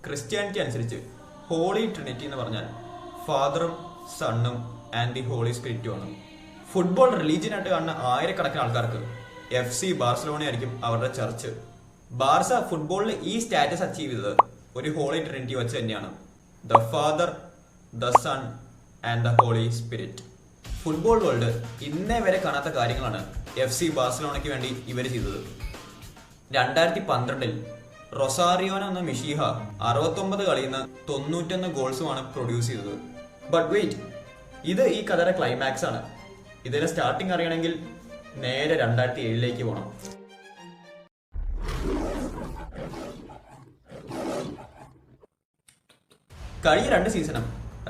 Christianity അനുസരിച്ച് holy Trinity എന്ന് പറഞ്ഞാൽ ഫാദറും സണ്ണും ആൻഡ് ദി ഹോളി സ്പിരിറ്റും ആണ്. ഫുട്ബോൾ റിലീജിയനായിട്ട് കാണുന്ന ആയിരക്കണക്കിന് ആൾക്കാർക്ക് FC ബാർസലോണ ആയിരിക്കും അവരുടെ ചർച്ച്. ബാർസ ഫുട്ബോളിൽ ഈ സ്റ്റാറ്റസ് അച്ചീവ് ചെയ്തത് ഒരു ഹോളി ട്രിനിറ്റി വെച്ച് തന്നെയാണ്. The Father, the Son and the Holy Spirit. Football world ഇന്നേ വരെ കാണാത്ത കാര്യങ്ങളാണ് FC ബാർസലോണയ്ക്ക് വേണ്ടി ഇവർ ചെയ്തത്. 2012 റൊസാറിയോന എന്ന മിഷീഹ 69 കളിയിൽ നിന്ന് 91 ഗോൾസുമാണ് പ്രൊഡ്യൂസ് ചെയ്തത്. ബട്ട് വെയിറ്റ്, ഇത് ഈ കഥയുടെ ക്ലൈമാക്സ് ആണ്. ഇതിന്റെ സ്റ്റാർട്ടിങ് അറിയണമെങ്കിൽ നേരെ 2007 പോകണം. കഴിഞ്ഞ 2 സീസണും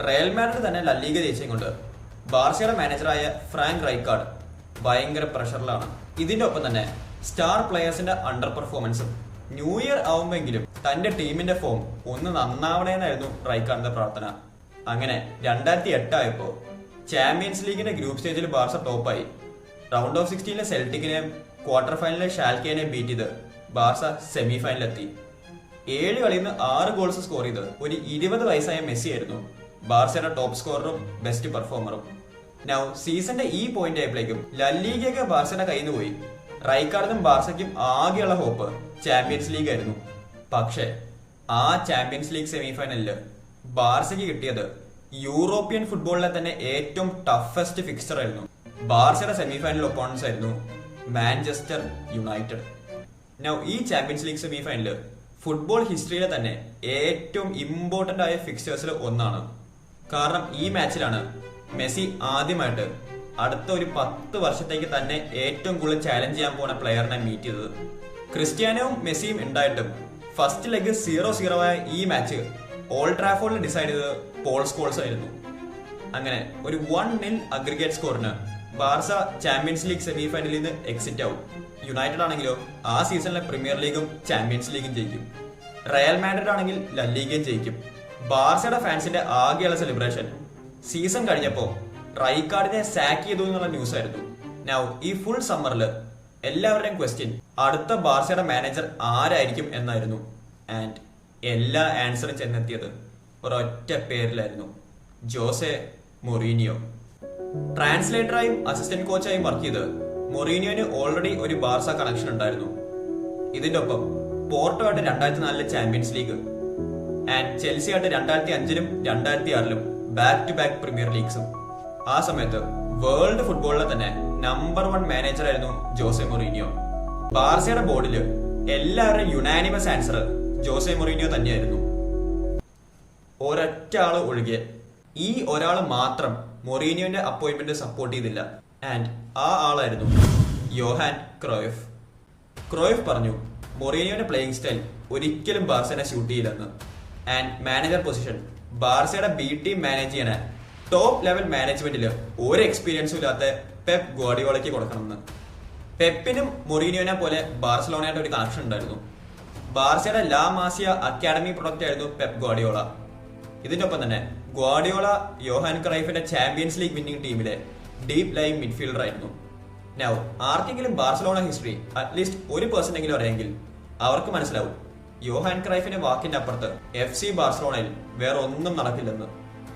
റയൽ മാഡ്രിഡ് തന്നെ ലല്ലീഗ ജയിച്ചും കൊണ്ട് ബാർസയുടെ മാനേജറായ ഫ്രാങ്ക് റൈക്കാർഡ് ഭയങ്കര പ്രഷറിലാണ്. ഇതിന്റെ ഒപ്പം തന്നെ സ്റ്റാർ പ്ലെയേഴ്സിന്റെ അണ്ടർ പെർഫോമൻസും. ന്യൂ ഇയർ ആവുമ്പോഴെങ്കിലും തന്റെ ടീമിന്റെ ഫോം ഒന്ന് നന്നാവണേന്നായിരുന്നു റൈക്കാർഡിന്റെ പ്രാർത്ഥന. അങ്ങനെ 2008 ആയപ്പോ ചാമ്പ്യൻസ് ലീഗിന്റെ ഗ്രൂപ്പ് സ്റ്റേജിൽ ബാർസ ടോപ്പായി. റൗണ്ട് ഓഫ് 16 സെൽറ്റിക്കിനെയും ക്വാർട്ടർ ഫൈനലിലെ ഷാൽക്കേനെയും ബീറ്റ് ചെയ്ത് ബാർസ സെമി ഫൈനലിലെത്തി. 7 കളിയിൽ നിന്ന് 6 ഗോൾസ് സ്കോർ ചെയ്ത് ഒരു 20 വയസ്സായ മെസ്സി ആയിരുന്നു ബാർസയുടെ ടോപ്പ് സ്കോററും ബെസ്റ്റ് പെർഫോമറും. നൗ സീസണിന്റെ ഈ പോയിന്റ് ആയപ്പോഴേക്കും ലല്ലീഗയൊക്കെ ബാർസയുടെ കയ്യിൽ നിന്ന് പോയി. റൈക്കാർഡിനും ബാർസയ്ക്കും ആകെയുള്ള ഹോപ്പ് ചാമ്പ്യൻസ് ലീഗ് ആയിരുന്നു. പക്ഷെ ആ ചാമ്പ്യൻസ് ലീഗ് സെമി ഫൈനലില് ബാർസയ്ക്ക് കിട്ടിയത് യൂറോപ്യൻ ഫുട്ബോളിലെ തന്നെ ഏറ്റവും ടഫസ്റ്റ് ഫിക്സ്ചർ ആയിരുന്നു. ബാർസയുടെ സെമി ഫൈനൽ ഒപ്പോണൻസ് ആയിരുന്നു മാഞ്ചസ്റ്റർ യുണൈറ്റഡ്. നൗ ഈ champions league semi final football ഹിസ്റ്ററിയിലെ തന്നെ ഏറ്റവും ഇമ്പോർട്ടന്റ് ആയ ഫിക്സ്ചേഴ്സിൽ ഒന്നാണ്. കാരണം ഈ മാച്ചിലാണ് മെസ്സി ആദ്യമായിട്ട് അടുത്ത ഒരു 10 വർഷത്തേക്ക് തന്നെ ഏറ്റവും കൂടുതൽ ചാലഞ്ച് ചെയ്യാൻ പോകുന്ന പ്ലെയറിനെ മീറ്റ് ചെയ്തത്. ക്രിസ്ത്യാനോയും മെസ്സിയും ഉണ്ടായിട്ടും ഫസ്റ്റ് ലെഗ് 0-0 ആയ ഈ മാച്ച് ഓൾഡ് ട്രാഫോർഡിൽ ഡിസൈഡ് ചെയ്തത് പോൾ സ്കോൾസ് ആയിരുന്നു. അങ്ങനെ ഒരു 1-0 അഗ്രിഗേറ്റ് സ്കോറിന് ബാർസ ചാമ്പ്യൻസ് ലീഗ് സെമി ഫൈനലിൽ നിന്ന് എക്സിറ്റ് ആവും. യുണൈറ്റഡ് ആണെങ്കിലോ ആ സീസണിലെ പ്രീമിയർ ലീഗും ചാമ്പ്യൻസ് ലീഗും ജയിക്കും. റയൽ മാഡ്രിഡ് ആണെങ്കിൽ ലല്ലീഗയും ജയിക്കും. ബാർസയുടെ ഫാൻസിന്റെ ആകെയുള്ള സെലിബ്രേഷൻ സീസൺ കഴിഞ്ഞപ്പോ റൈക്കാർഡിനെ സാക്ക് ചെയ്തു എന്നുള്ള ന്യൂസ് ആയിരുന്നു. നൗ ഈ ഫുൾ സമ്മറില് എല്ലാവരുടെയും ക്വസ്റ്റ്യൻ അടുത്ത ബാർസയുടെ മാനേജർ ആരായിരിക്കും എന്നായിരുന്നു. ആൻഡ് എല്ലാ ആൻസറും ചെന്നെത്തിയത് ഒരൊറ്റ പേരിലായിരുന്നു: ജോസെ മൊറീനിയോ. ട്രാൻസ്ലേറ്ററായും അസിസ്റ്റന്റ് കോച്ചായും വർക്ക് ചെയ്ത് മൊറീനിയോന് ഓൾറെഡി ഒരു ബാർസ കണക്ഷൻ ഉണ്ടായിരുന്നു. ഇതിന്റെ ഒപ്പം പോർട്ടോ ആയിട്ട് 2004 ചാമ്പ്യൻസ് ലീഗ് ആൻഡ് ചെൽസി ആയിട്ട് 2005 2006 ബാക്ക് ടു ബാക്ക് പ്രീമിയർ ലീഗ്സും. ആ സമയത്ത് വേൾഡ് ഫുട്ബോളിലെ തന്നെ നമ്പർ 1 മാനേജർ ആയിരുന്നു ജോസെ മൊറീനിയോ. ബാർസയുടെ ബോർഡില് എല്ലാവരുടെയും യുനാനിമസ് ആൻസർ ജോസെ മൊറീനിയോ തന്നെയായിരുന്നു. ഒരൊറ്റ ആള് ഒഴികെ ഈ ഒരാള് മാത്രം മൊറീനിയോന്റെ അപ്പോയിന്റ്മെന്റ് സപ്പോർട്ട് ചെയ്തില്ല. ആൻഡ് ആ ആളായിരുന്നു യോഹാൻ ക്രോയഫ്. ക്രോയഫ് പറഞ്ഞു മൊറീനിയോന്റെ പ്ലേയിങ് സ്റ്റൈൽ ഒരിക്കലും ബാർസനെ ഷൂട്ട് ചെയ്യില്ലെന്ന്. ആൻഡ് മാനേജർ പൊസിഷൻ ബാർസയുടെ ബി ടീം മാനേജ് ചെയ്യാൻ ടോപ്പ് ലെവൽ മാനേജ്മെന്റില് ഒരു എക്സ്പീരിയൻസും ഇല്ലാത്ത പെപ്പ് ഗ്വാർഡിയോളയ്ക്ക് കൊടുക്കണമെന്ന്. പെപ്പിനും മൊറീനിയോനെ പോലെ ബാർസലോണയായിട്ട് ഒരു കണക്ഷൻ ഉണ്ടായിരുന്നു. ബാർസയുടെ ലാ മാസിയ അക്കാഡമി പ്രൊഡക്റ്റ് ആയിരുന്നു പെപ്പ് ഗ്വാർഡിയോള. ഇതിന്റെ ഒപ്പം തന്നെ ഗ്വാർഡിയോള യോഹാൻ ക്രൈഫിന്റെ ചാമ്പ്യൻസ് ലീഗ് വിന്നിംഗ് ടീമിലെ ഡീപ് ലൈൻ മിഡ്ഫീൽഡർ ആയിരുന്നു. നൗ ആർക്കെങ്കിലും ബാർസലോണ ഹിസ്റ്ററി അറ്റ്ലീസ്റ്റ് 1% അറിയെങ്കിൽ അവർക്ക് മനസ്സിലാവും യോഹാൻ ക്രൈഫിന്റെ വാക്കിന്റെ അപ്പുറത്ത് FC ബാർസലോണയിൽ വേറെ ഒന്നും നടക്കില്ലെന്ന്.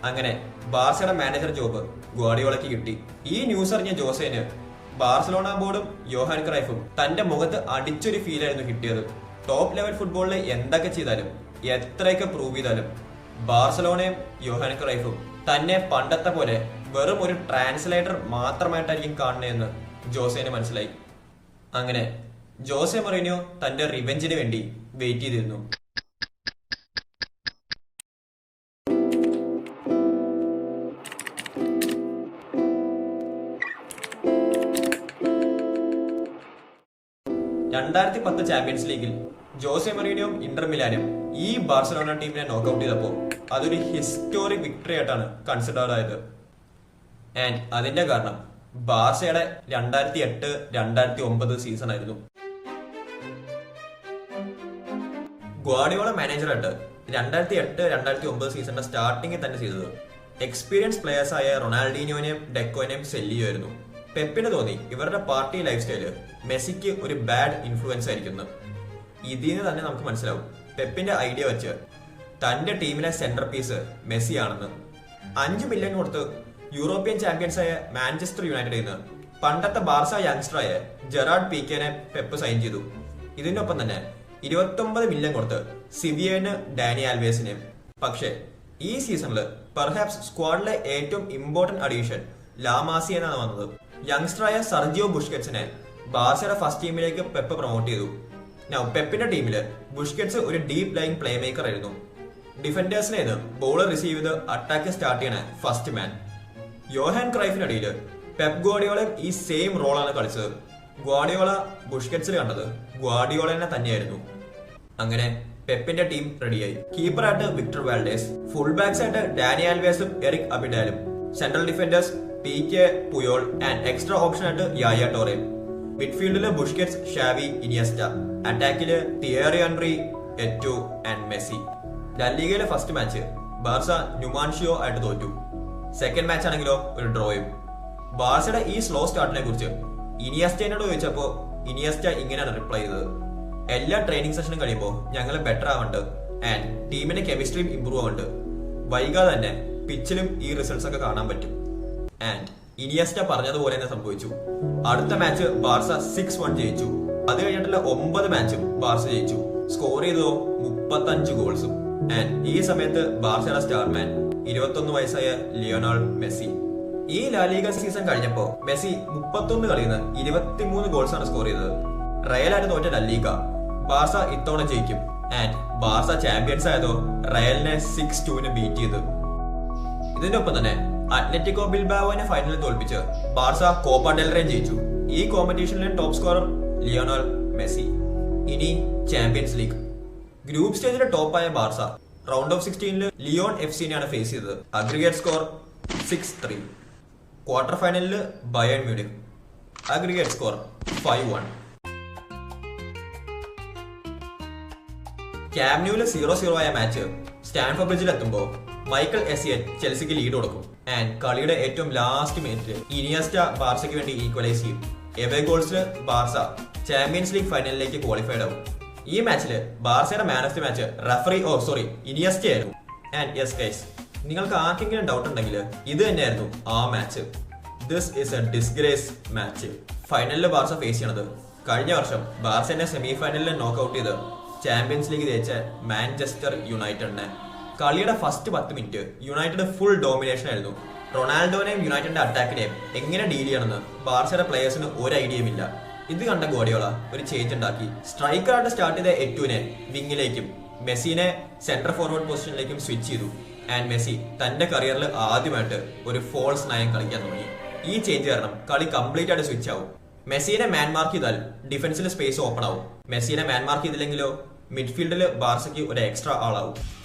അങ്ങനെ ബാർസയുടെ മാനേജർ ജോബ് ഗ്വാർഡിയോളയ്ക്ക് കിട്ടി. ഈ ന്യൂസ് അറിഞ്ഞ ജോസേന് ബാർസലോണ ബോർഡും യോഹാൻ ക്രൈഫും തന്റെ മുഖത്ത് അടിച്ചൊരു ഫീൽ ആയിരുന്നു കിട്ടിയത്. ടോപ്പ് ലെവൽ ഫുട്ബോളിൽ എന്തൊക്കെ ചെയ്താലും എത്രയൊക്കെ പ്രൂവ് ചെയ്താലും ബാർസലോണയും യോഹാൻ ക്രൈഫും തന്നെ പണ്ടത്തെ പോലെ വെറും ഒരു ട്രാൻസ്ലേറ്റർ മാത്രമായിട്ടായിരിക്കും കാണുന്നതെന്ന് ജോസേന് മനസ്സിലായി. അങ്ങനെ ജോസെ മൊറീനിയോ തന്റെ റിവെഞ്ചിന് വേണ്ടി വെയിറ്റ് ചെയ്തിരുന്നു. (2010) ചാമ്പ്യൻസ് ലീഗിൽ ജോസെ മൊറീനിയോയും ഇന്റർ മിലാനും ഈ ബാർസലോണ ടീമിനെ നോക്കൌട്ട് ചെയ്തപ്പോൾ അതൊരു ഹിസ്റ്റോറിക് വിക്ടറി ആയിട്ടാണ് കൺസിഡർ ആയത്. ആൻഡ് അതിന്റെ കാരണം ബാർസയുടെ 2008-2009 സീസൺ ആയിരുന്നു. ഗ്വാർഡിയോള മാനേജറായിട്ട് 2008-2009 സീസണിന്റെ സ്റ്റാർട്ടിങ്ങിൽ തന്നെ ചെയ്തത് എക്സ്പീരിയൻസ് പ്ലെയേഴ്സ് ആയ റൊണാൾഡീനോനെയും ഡെക്കോനെയും സെല്ലിയോ ആയിരുന്നു. പെപ്പിന് തോന്നി ഇവരുടെ പാർട്ടി ലൈഫ് സ്റ്റൈല് മെസ്സിക്ക് ഒരു ബാഡ് ഇൻഫ്ലുവൻസ് ആയിരിക്കുന്നു. ഇതിന് തന്നെ നമുക്ക് മനസ്സിലാവും പെപ്പിന്റെ ഐഡിയ വെച്ച് തന്റെ ടീമിലെ സെന്റർ പീസ് മെസ്സി ആണെന്ന്. 5 മില്യൺ കൊടുത്ത് യൂറോപ്യൻ ചാമ്പ്യൻസായ മാഞ്ചസ്റ്റർ യുണൈറ്റഡിൽ നിന്ന് പണ്ടത്തെ ബാർസ യങ്സ്റ്ററായ ജെറാർഡ് പീക്കേനെ പെപ്പ് സൈൻ ചെയ്തു. ഇതിനൊപ്പം തന്നെ 29 മില്യൺ കൊടുത്ത് സിവിയന് ഡാനി ആൽവേസിനെ. പക്ഷേ ഈ സീസണിൽ പെർഹാപ്സ് സ്ക്വാഡിലെ ഏറ്റവും ഇമ്പോർട്ടന്റ് അഡീഷൻ ലാമാസി എന്നാണ് വന്നത്. യങ്സ്റ്ററായ സർജിയോ ബുഷ്കറ്റ്സിനെ ബാർസയുടെ ഫസ്റ്റ് ടീമിലേക്ക് പെപ്പ് പ്രൊമോട്ട് ചെയ്തു. പെപ്പിന്റെ ടീമില് ബുഷ്കറ്റ്സ് ഒരു ഡീപ് ലൈൻ പ്ലേ മേക്കർ ആയിരുന്നു. ഡിഫൻഡേഴ്സിനെ ബോൾ റിസീവ് ചെയ്ത് അറ്റാക്ക് സ്റ്റാർട്ട് ചെയ്യണ ഫസ്റ്റ് മാൻ. യോഹാൻ ക്രൈഫിനടിയിൽ പെപ്പ് ഗ്വാർഡിയോളയും ഈ സെയിം റോളാണ് കളിച്ചത്. ഗ്വാർഡിയോള ബുഷ്കറ്റ്സിൽ കണ്ടത് ഗ്വാർഡിയോളനെ തന്നെയായിരുന്നു. അങ്ങനെ പെപ്പിന്റെ ടീം റെഡിയായി. കീപ്പറായിട്ട് വിക്ടർ വാൽഡേസ്, ഫുൾ ബാക്സ് ആയിട്ട് ഡാനി ആൽവേസും എറിക് അബിഡാലും, central defenders P K Puyol and extra option ആയിട്ട് യായ ടോറയും, മിഡ്ഫീൽഡില് ബുഷ്കറ്റ്സ്, ഷാവി, ഇനിയസ്റ്റ, അറ്റാക്കില് Thierry Henry, Eto'o and Messi. ലീഗയിലെ ഫസ്റ്റ് മാച്ച് ബാർസ ന്യൂമാൻഷിയോ ആയിട്ട് തോറ്റു. സെക്കൻഡ് മാച്ച് ആണെങ്കിലോ ഒരു ഡ്രോയും. ബാർസയുടെ ഈ സ്ലോ സ്റ്റാർട്ടിനെ കുറിച്ച് ഇനിയസ്റ്റോട് ചോദിച്ചപ്പോ ഇനിയസ്റ്റ ഇങ്ങനെയാണ് റിപ്ലൈ ചെയ്തത്: എല്ലാ ട്രെയിനിങ് സെഷനും കഴിയുമ്പോൾ ഞങ്ങൾ ബെറ്റർ ആവുന്നുണ്ട് ആൻഡ് ടീമിന്റെ കെമിസ്ട്രിയും ഇംപ്രൂവ് ആവുന്നുണ്ട്. വൈകാതെ തന്നെ പിച്ചിലും ഈ റിസൾട്ട്സ് ഒക്കെ കാണാൻ പറ്റും. ആൻഡ് ഇനിയസ്റ്റ പറഞ്ഞതുപോലെ തന്നെ സംഭവിച്ചു. അടുത്ത മാച്ച് ബാർസ 6-1 ജയിച്ചു. അത് കഴിഞ്ഞിട്ടുള്ള 9 മാച്ചും ബാർസ ജയിച്ചു. സ്കോർ ചെയ്തതോ 35 ഗോൾസും. ആൻഡ് ഈ സമയത്ത് ബാർസയുടെ സ്റ്റാർമാൻ 21 വയസ്സായ ലിയോണൽ മെസ്സി. ഈ ലാലിഗ സീസൺ കഴിഞ്ഞപ്പോ മെസ്സി 31 കളിയിൽ നിന്ന് 23 ഗോൾസ് ആണ് സ്കോർ ചെയ്തത്. റയലായിട്ട് തോറ്റ ലീഗ ബാർസ ഇത്തവണ ജയിക്കും. ആൻഡ് ബാർസ ചാമ്പ്യൻസ് ആയതോ റയലിനെ 6-2 ബീറ്റ് ചെയ്തു. ഇതിന്റെ ഒപ്പം തന്നെ അത്ലറ്റിക്കോ ബിൽബാവോനെ ഫൈനലിൽ തോൽപ്പിച്ച് ബാർസ കോപ്പ ഡെൽ റേ ജയിച്ചു. ഈ കോമ്പറ്റീഷനിലെ ടോപ്പ് സ്കോറർ ലിയോണൽ മെസ്സി. ഇനി ചാമ്പ്യൻസ് ലീഗ്. ഗ്രൂപ്പ് സ്റ്റേജിലെ ടോപ്പായ ബാർസ റൗണ്ട് ഓഫ് 16 ലിയോൺ എഫ്സിനെയാണ് ഫേസ് ചെയ്തത്. Aggregate score 6-3. ക്വാർട്ടർ ഫൈനലിൽ Bayern Munich. Aggregate score 5-1. Camp ന്യൂവിൽ 0-0 ആയ മാച്ച് സ്റ്റാൻഫോർഡ് ബ്രിഡ്ജിൽ എത്തുമ്പോൾ മൈക്കൽ എസിയൻ ചെൽസിക്ക് ലീഡ് കൊടുക്കും. ആൻഡ് കളിയുടെ ഏറ്റവും ലാസ്റ്റ് മിനിറ്റ് ഇനിയസ്റ്റ ബാർസയ്ക്ക് വേണ്ടി ഈക്വലൈസ് ചെയ്യും. എവേ ഗോൾസിൽ ബാർസ ചാമ്പ്യൻസ് ലീഗ് ഫൈനലിലേക്ക് ക്വാളിഫൈഡ് ആവും. ഈ മാച്ചില് ബാർസയുടെ man of the match Iniesta ആയിരുന്നു. ആൻഡ് യെസ് ഗൈസ്, നിങ്ങൾക്ക് ആർക്കെങ്കിലും ഡൗട്ട് ഉണ്ടെങ്കിൽ ഇത് തന്നെയായിരുന്നു ആ match. This is A disgrace match. ഫൈനലിൽ ബാർസ ഫേസ് ചെയ്യണത് കഴിഞ്ഞ വർഷം ബാർസനെ സെമി ഫൈനലിൽ നോക്കൌട്ട് ചെയ്ത് ചാമ്പ്യൻസ് ലീഗ് ജയിച്ച മാഞ്ചസ്റ്റർ യുണൈറ്റഡിനെ. കളിയുടെ first 10 minute United full domination ആയിരുന്നു. റൊണാൾഡോനെയും യുണൈറ്റഡിന്റെ അറ്റാക്കിനെയും എങ്ങനെ ഡീൽ ചെയ്യണമെന്ന് ബാർസയുടെ പ്ലേയേഴ്സിന് ഒരു ഐഡിയയും ഇല്ല. ഇത് കണ്ട ഗോഡിയോള ഒരു ചേഞ്ച് ഉണ്ടാക്കി. സ്ട്രൈക്കറായിട്ട് സ്റ്റാർട്ട് ചെയ്ത എറ്റുവിനെ വിങ്ങിലേക്കും മെസ്സിനെ സെന്റർ ഫോർവേഡ് പൊസിഷനിലേക്കും സ്വിച്ച് ചെയ്തു. ആൻഡ് മെസ്സി തന്റെ കരിയറിൽ ആദ്യമായിട്ട് ഒരു ഫോൾസ് നയം കളിക്കാൻ തുടങ്ങി. ഈ ചേഞ്ച് കാരണം കളി കംപ്ലീറ്റ് ആയിട്ട് സ്വിച്ച് ആവും. മെസ്സിനെ മാൻ മാർക്ക് ചെയ്താൽ ഡിഫൻസിൽ സ്പേസ് ഓപ്പൺ ആവും. മെസ്സിനെ മാൻ മാർക്ക് ചെയ്തില്ലെങ്കിലോ മിഡ്ഫീൽഡിൽ ബാർസയ്ക്ക് ഒരു എക്സ്ട്രാ ആളാവും.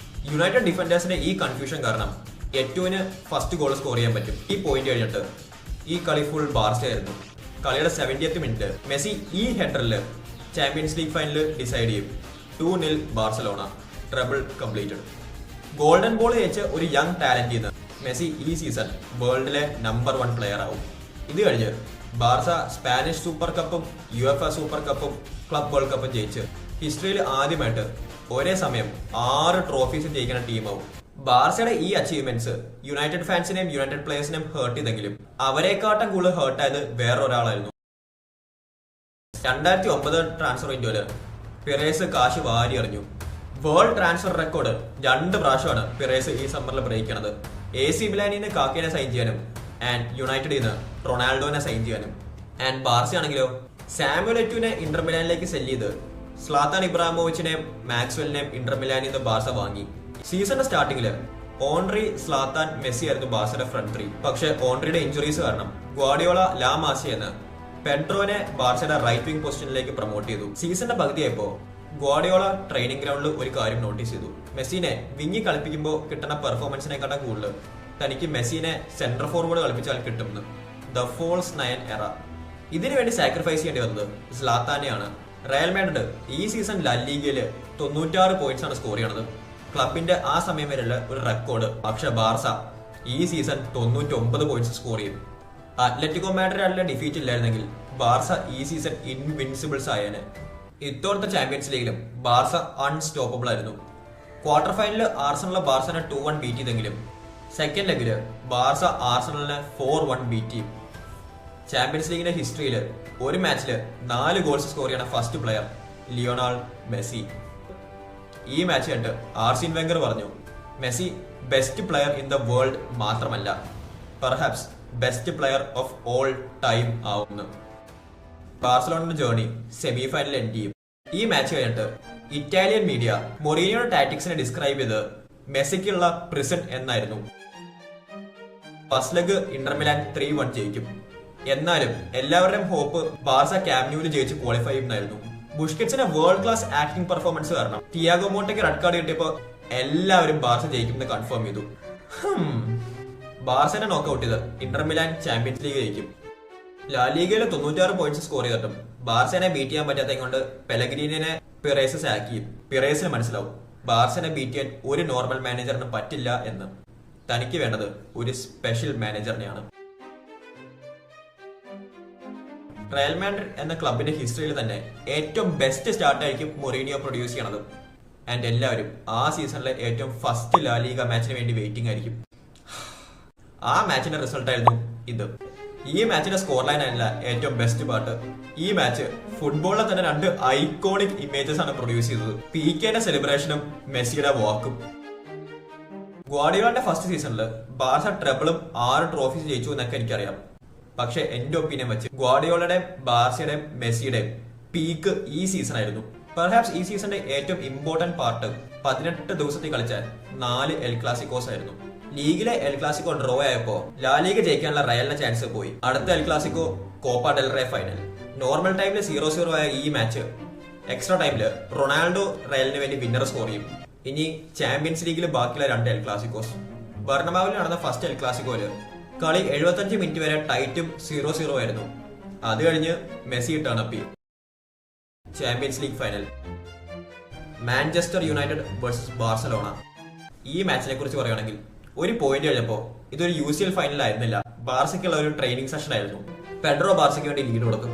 യുണൈറ്റഡ് ഡിഫൻഡേഴ്സിന്റെ ഈ കൺഫ്യൂഷൻ കാരണം എറ്റുവിന് ഫസ്റ്റ് ഗോൾ സ്കോർ ചെയ്യാൻ പറ്റും. ഈ പോയിന്റ് കഴിഞ്ഞിട്ട് ഈ കളി ഫുൾ ബാർസ ആയിരുന്നു. കളിയുടെ 70th മിനിറ്റ് മെസ്സി ഈ ഹെഡറിൽ ചാമ്പ്യൻസ് ലീഗ് ഫൈനൽ ഡിസൈഡ് ചെയ്യും. 2-0 Barcelona. Trouble completed. Golden ball ജയിച്ച് ഒരു യങ് ടാലന്റ് ചെയ്യുന്ന മെസ്സി ഈ സീസൺ വേൾഡിലെ നമ്പർ 1 പ്ലെയർ ആവും. ഇത് കഴിഞ്ഞ് ബാർസ സ്പാനിഷ് സൂപ്പർ കപ്പും യുഎഫ സൂപ്പർ കപ്പും ക്ലബ് വേൾഡ് കപ്പും ജയിച്ച് ഹിസ്റ്ററിയിൽ ആദ്യമായിട്ട് ഒരേ സമയം 6 ട്രോഫീസ് ജയിക്കുന്ന ടീമാവും. ബാർസയുടെ ഈ അച്ചീവ്മെന്റ്സ് യുണൈറ്റഡ് ഫാൻസിനെയും യുണൈറ്റഡ് പ്ലേയേഴ്സിനെയും ഹേർട്ട് ചെയ്തെങ്കിലും അവരെക്കാട്ടും കൂടുതൽ ഹേർട്ടായത് വേറൊരാളായിരുന്നു. 2009 ട്രാൻസ്ഫർ വിൻഡോയില് പിറേസ് കാശ് വാരി എറിഞ്ഞു. വേൾഡ് ട്രാൻസ്ഫർ റെക്കോർഡ് 2 പ്രാവശ്യമാണ് പിറേസ് ഈ സമ്മറിൽ ബ്രേക്ക് ചെയ്യണത്. AC മിലാനിൽ നിന്ന് കാക്കേനെ സൈൻ ചെയ്യാനും ആൻഡ് യുണൈറ്റഡിൽ നിന്ന് റൊണാൾഡോനെ സൈൻ ചെയ്യാനും. ആൻഡ് ബാർസ ആണെങ്കിലോ സാമുവൽ എറ്റുവിനെ ഇന്റർ മിലാനിലേക്ക് സെല് ചെയ്ത് സ്ലാത്താൻ ഇബ്രാഹിമോവിച്ചിനെയും മാക്സ്വെലിനെയും ഇന്റർ മിലാനിൽ നിന്ന് ബാർസ വാങ്ങി. സീസണിന്റെ സ്റ്റാർട്ടിങ്ങില് ഓൺട്രി, സ്ലാത്താൻ, മെസ്സി ആയിരുന്നു ബാർസയുടെ ഫ്രണ്ട് 3. പക്ഷെ ഓൺട്രിയുടെ ഇഞ്ചുറീസ് കാരണം ഗ്വാഡിയോള ലാ മാസി എന്ന് പെഡ്രോനെ ബാർസയുടെ റൈറ്റ് വിംഗ് പൊസിഷനിലേക്ക് പ്രൊമോട്ട് ചെയ്തു. സീസണിന്റെ പകുതിയായപ്പോ ഗ്വാഡിയോള ട്രെയിനിങ് ഗ്രൗണ്ടിൽ ഒരു കാര്യം നോട്ടീസ് ചെയ്തു. മെസ്സിനെ വിങ്ങി കളിപ്പിക്കുമ്പോൾ കിട്ടുന്ന പെർഫോമൻസിനെക്കാട്ടും കൂടുതൽ തനിക്ക് മെസ്സിനെ സെന്റർ ഫോർവേഡ് കളിപ്പിച്ചാൽ കിട്ടുമെന്ന്. ദ ഫോൾസ് 9 എറ. ഇതിനു വേണ്ടി സാക്രിഫൈസ് ചെയ്യേണ്ടി വന്നത് സ്ലാത്താനെയാണ്. റയൽ മാഡ്രിഡ് ഈ സീസൺ ലീഗയില് 96 പോയിന്റ്സ് ആണ് സ്കോർ ചെയ്യണത്. ക്ലബിന്റെ ആ സമയം വരെയുള്ള ഒരു റെക്കോർഡ്. പക്ഷെ ബാർസ ഈ സീസൺ 99 പോയിന്റ്സ് സ്കോർ ചെയ്യും. അത്ലറ്റിക്കോ മാഡ്രിഡിലെ ഡിഫീറ്റ് ഇല്ലായിരുന്നെങ്കിൽ ബാർസ ഈ സീസൺ ഇൻവിൻസിബിൾസ് ആയേനെ. ഇത്തവണത്തെ ചാമ്പ്യൻസ് ലീഗിലും ബാർസ അൺസ്റ്റോപ്പബിൾ ആയിരുന്നു. ക്വാർട്ടർ ഫൈനലിൽ ആർസണൽ ബാർസനെ 2-1 ബീറ്റ് ചെയ്തെങ്കിലും സെക്കൻഡ് ലെഗില് ബാർസ ആർസണലിനെ 4-1 ബീറ്റ് ചെയ്യും. ചാമ്പ്യൻസ് ലീഗിന്റെ ഹിസ്റ്ററിയിൽ ഒരു മാച്ചിൽ 4 ഗോൾസ് സ്കോർ ചെയ്യുന്ന ഫസ്റ്റ് പ്ലെയർ ലിയോണൽ മെസ്സി. ഈ മാച്ച് കണ്ട് ആർസീൻ വെങ്കർ പറഞ്ഞു, Messi best player in the world മാത്രമല്ല, perhaps best player of all time ആവുന്നു. ബാർസലോണയുടെ ജേർണി സെമി ഫൈനലിൽ എൻഡ് ചെയ്യും. ഈ മാച്ച് കഴിഞ്ഞിട്ട് ഇറ്റാലിയൻ മീഡിയ മൊറീനിയോയുടെ ടാക്ടിക്സിനെ ഡിസ്ക്രൈബ് ചെയ്ത് മെസ്സിക്കുള്ള പ്രിസൺ എന്നായിരുന്നു. ഫസ്റ്റ് ലെഗ് ഇന്റർ മിലാൻ 3-1 ജയിക്കും. എന്നാലും എല്ലാവരുടെയും ഹോപ്പ് ബാർസ ക്യാമ്പ് ന്യൂവിൽ ജയിച്ച് ക്വാളിഫൈ ചെയ്യുന്നായിരുന്നു. ബുഷ്കറ്റ്സിന്റെ വേൾഡ് ക്ലാസ് ആക്ടിംഗ് പെർഫോമൻസ് കാരണം തിയാഗോ മോണ്ടയ്ക്ക് റെഡ് കാർഡ് കിട്ടിയപ്പോ എല്ലാവരും ബാർസ ജയിക്കുമെന്ന് കൺഫേം ചെയ്തു. ബാർസനെ നോക്കൌട്ട് ചെയ്ത് ഇന്റർ മിലാൻ ചാമ്പ്യൻസ് ലീഗ് ജയിക്കും. ലാലീഗയിൽ 96 പോയിന്റ്സ് സ്കോർ ചെയ്തിട്ടും ബാർസനെ ബീറ്റ് ചെയ്യാൻ പറ്റാത്തത് കൊണ്ട് പെലഗ്രീനിനെ പിറേസ് സാക്കി. പിറേസിന് മനസ്സിലാവും ബാർസനെ ബീറ്റ് ചെയ്യാൻ ഒരു നോർമൽ മാനേജറിന് പറ്റില്ല എന്ന്. തനിക്ക് വേണ്ടത് ഒരു സ്പെഷ്യൽ മാനേജറിനെയാണ്. റയൽ മാഡ്രിഡ് എന്ന ക്ലബിന്റെ ഹിസ്റ്ററിയിൽ തന്നെ ഏറ്റവും ബെസ്റ്റ് സ്റ്റാർട്ടായിരിക്കും മൊറീനിയോ പ്രൊഡ്യൂസ് ചെയ്യണത്. ആൻഡ് എല്ലാവരും ആ സീസണിലെ ഏറ്റവും ഫസ്റ്റ് ലാലീഗ മാച്ചിന് വേണ്ടി വെയിറ്റിംഗ് ആയിരിക്കും. ആ മാച്ചിന്റെ റിസൾട്ട് ആയിരുന്നു ഇത്. ഈ മാച്ചിന്റെ സ്കോർ ലൈൻ ആയിരുന്നില്ല ഏറ്റവും ബെസ്റ്റ് പാർട്ട്. ഈ മാച്ച് ഫുട്ബോളിലെ തന്നെ 2 ഐക്കോണിക് ഇമേജസ് ആണ് പ്രൊഡ്യൂസ് ചെയ്തത്. പികെന്റെ സെലിബ്രേഷനും മെസ്സിയുടെ വാക്കും. ഗ്വാർഡിയോളയുടെ ഫസ്റ്റ് സീസണിൽ ബാർസ ട്രബിളും 6 ട്രോഫീസ് ജയിച്ചു എന്നൊക്കെ എനിക്കറിയാം. പക്ഷെ എന്റെ ഒപ്പീനിയൻ വെച്ച് ഗ്വാർഡിയോളയുടെയും ബാർസയുടെയും മെസ്സിയുടെയും പീക്ക് ഈ സീസൺ ആയിരുന്നു. പെർഹാപ്സ് ഈ സീസണിന്റെ ഏറ്റവും ഇമ്പോർട്ടന്റ് പാർട്ട് 18 ദിവസത്തിൽ കളിച്ച 4 എൽ ക്ലാസിക്കോസ് ആയിരുന്നു. ലീഗിലെ എൽ ക്ലാസിക്കോ ഡ്രോ ആയപ്പോ ലാലീഗ ജയിക്കാനുള്ള റയലിന്റെ ചാൻസ് പോയി. അടുത്ത El Clasico Copa del Rey final. Normal ടൈമിൽ 0-0 ആയ ഈ മാച്ച് എക്സ്ട്രാ ടൈമില് റൊണാൾഡോ റയലിന് വേണ്ടി വിന്നർ സ്കോർ ചെയ്യും. ഇനി ചാമ്പ്യൻസ് ലീഗിൽ ബാക്കിയുള്ള 2 എൽ ക്ലാസിക്കോസ്. ബർണമാവിൽ നടന്ന ഫസ്റ്റ് എൽ ക്ലാസിക്കോയില് കളി 75 മിനിറ്റ് വരെ ടൈറ്റും 0-0 ആയിരുന്നു. അത് കഴിഞ്ഞ് Messi turn up. Champions league final Manchester United versus Barcelona. ഈ മാച്ചിനെ കുറിച്ച് പറയുകയാണെങ്കിൽ ഒരു പോയിന്റ് കഴിഞ്ഞപ്പോ ഇതൊരു UCL ഫൈനൽ ആയിരുന്നില്ല, ബാർസയ്ക്കുള്ള ഒരു ട്രെയിനിങ് സെഷൻ ആയിരുന്നു. പെഡ്രോ ബാർസയ്ക്ക് വേണ്ടി ലീഡ് കൊടുക്കും,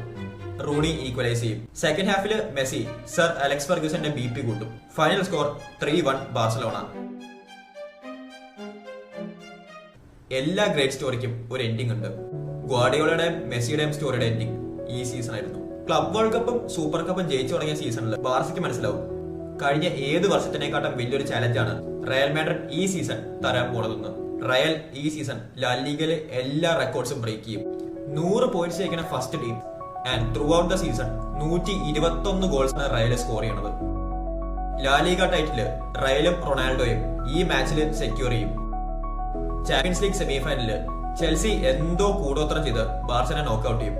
റൂണി ഈക്വലൈസ് ചെയ്യും. സെക്കൻഡ് ഹാഫില് മെസ്സി സർ അലക്സ് ഫെർഗ്യൂസന്റെ BP കൂട്ടും. Final score 3-1 Barcelona. എല്ലാ ഗ്രേറ്റ് സ്റ്റോറിക്കും ഒരു എൻഡിങ് ഉണ്ട്. ഗ്വാർഡിയോളയുടെയും മെസ്സിയുടെയും സ്റ്റോറിയുടെ എൻഡിങ് ഈ സീസൺ ആയിരുന്നു. ക്ലബ് വേൾഡ് കപ്പും സൂപ്പർ കപ്പും ജയിച്ചു തുടങ്ങിയ സീസണിൽ ബാർസയ്ക്ക് മനസ്സിലാവും കഴിഞ്ഞ ഏത് വർഷത്തിനെക്കാട്ടും വലിയൊരു ചാലഞ്ചാണ് റയൽ മാഡ്രിഡ് ഈ സീസൺ തരാൻ പോണതെന്ന്. റയൽ ഈ സീസൺ ലാലീഗയിലെ എല്ലാ റെക്കോർഡ്സും ബ്രേക്ക് ചെയ്യും. 100 പോയിന്റ്സ് ജയിക്കുന്ന first team. And throughout the season 121 ഗോൾസാണ് റയൽ സ്കോർ ചെയ്യണത്. ലാലീഗ ടൈറ്റില് റയലും റൊണാൾഡോയും ഈ മാച്ചിൽ സെക്യൂർ ചെയ്യും. ചാമ്പ്യൻസ് ലീഗ് സെമി ഫൈനലില് ചെൽസി എന്തോ കൂടോത്രം ചെയ്ത് ബാർസനെ നോക്കൌട്ട് ചെയ്യും.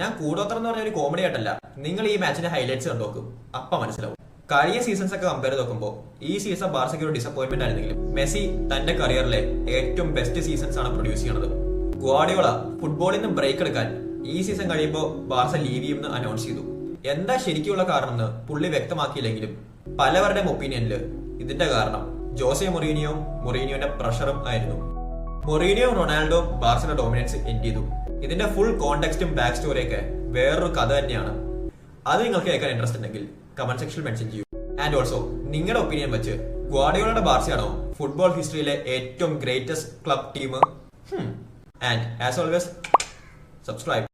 ഞാൻ കൂടോത്രം എന്ന് പറഞ്ഞ ഒരു കോമഡി ആയിട്ടല്ല, നിങ്ങൾ ഈ മാച്ചിന്റെ ഹൈലൈറ്റ്സ് കണ്ടു നോക്കും, അപ്പ മനസ്സിലാവും. കഴിഞ്ഞ സീസൺസ് ഒക്കെ കമ്പയർ നോക്കുമ്പോൾ ഈ സീസൺ ബാർസയ്ക്ക് ഒരു ഡിസപ്പോയിന്റ്മെന്റ് ആയിരുന്നെങ്കിലും മെസ്സി തന്റെ കരിയറിലെ ഏറ്റവും ബെസ്റ്റ് സീസൺസ് ആണ് പ്രൊഡ്യൂസ് ചെയ്യുന്നത്. ഗ്വാർഡിയോള ഫുട്ബോളിൽ നിന്ന് ബ്രേക്ക് എടുക്കാൻ ഈ സീസൺ കഴിയുമ്പോൾ ബാർസ ലീവ് ചെയ്യുമെന്ന് അനൗൺസ് ചെയ്തു. എന്താ ശരിക്കുള്ള കാരണം എന്ന് പുള്ളി വ്യക്തമാക്കിയില്ലെങ്കിലും പലവരുടെയും ഒപ്പീനിയനിൽ ഇതിന്റെ കാരണം ജോസെ മൊറീനിയോന്റെ പ്രഷറും ആയിരുന്നു. മൊറീനിയോ റൊണാൾഡോ ബാർസയുടെ ഡോമിനൻസ് എൻഡ് ചെയ്തു. ഇതിന്റെ ഫുൾ കോണ്ടെക്സ്റ്റും ബാക്ക് സ്റ്റോറിയൊക്കെ വേറൊരു കഥ തന്നെയാണ്. അത് നിങ്ങൾക്ക് കേൾക്കാൻ ഇൻട്രസ്റ്റ് ഉണ്ടെങ്കിൽ കമന്റ് സെക്ഷനിൽ മെൻഷൻ ചെയ്യൂ. ആൻഡ് ഓൾസോ നിങ്ങളുടെ ഒപ്പീനിയൻ വെച്ച് ഗ്വാർഡിയോളയുടെ ബാർസയാണോ ഫുട്ബോൾ ഹിസ്റ്ററിയിലെ ഏറ്റവും greatest club team? And as always subscribe.